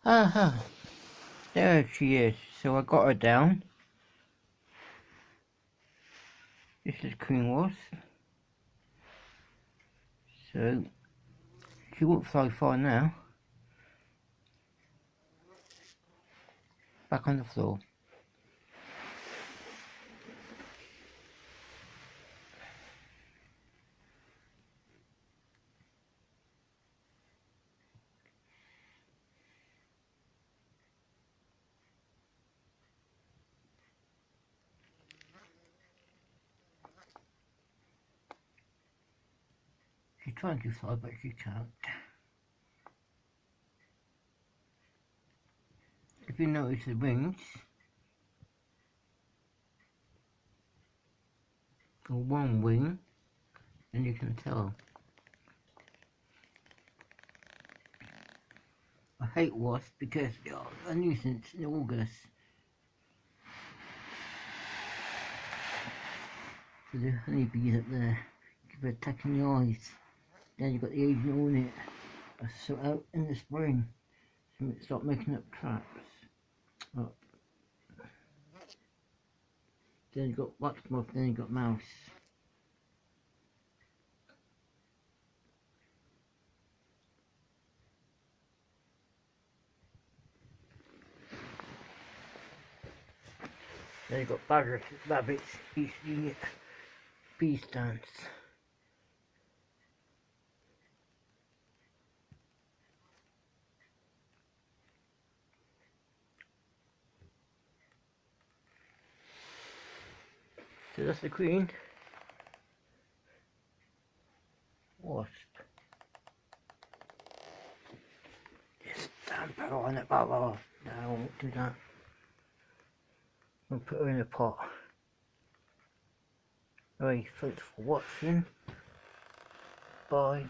Aha, there she is. So I got her down. This is queen wasp. So she won't fly far now. Back on the floor. She's trying to fly, but she can't. If you notice the wings, or one wing, then you can tell. I hate wasps because they are a nuisance in August. So the honeybees up there keep attacking the eyes. Then you've got the Asian hornet. So out in the spring, so start making up traps. Oh. Then you've got waxmoth, then you've got mouse. Then you've got rabbits, eating bee stands. So that's the queen wasp. Just stamp her on it. No, I won't do that. I'll put her in a pot. Alright, thanks for watching. Bye.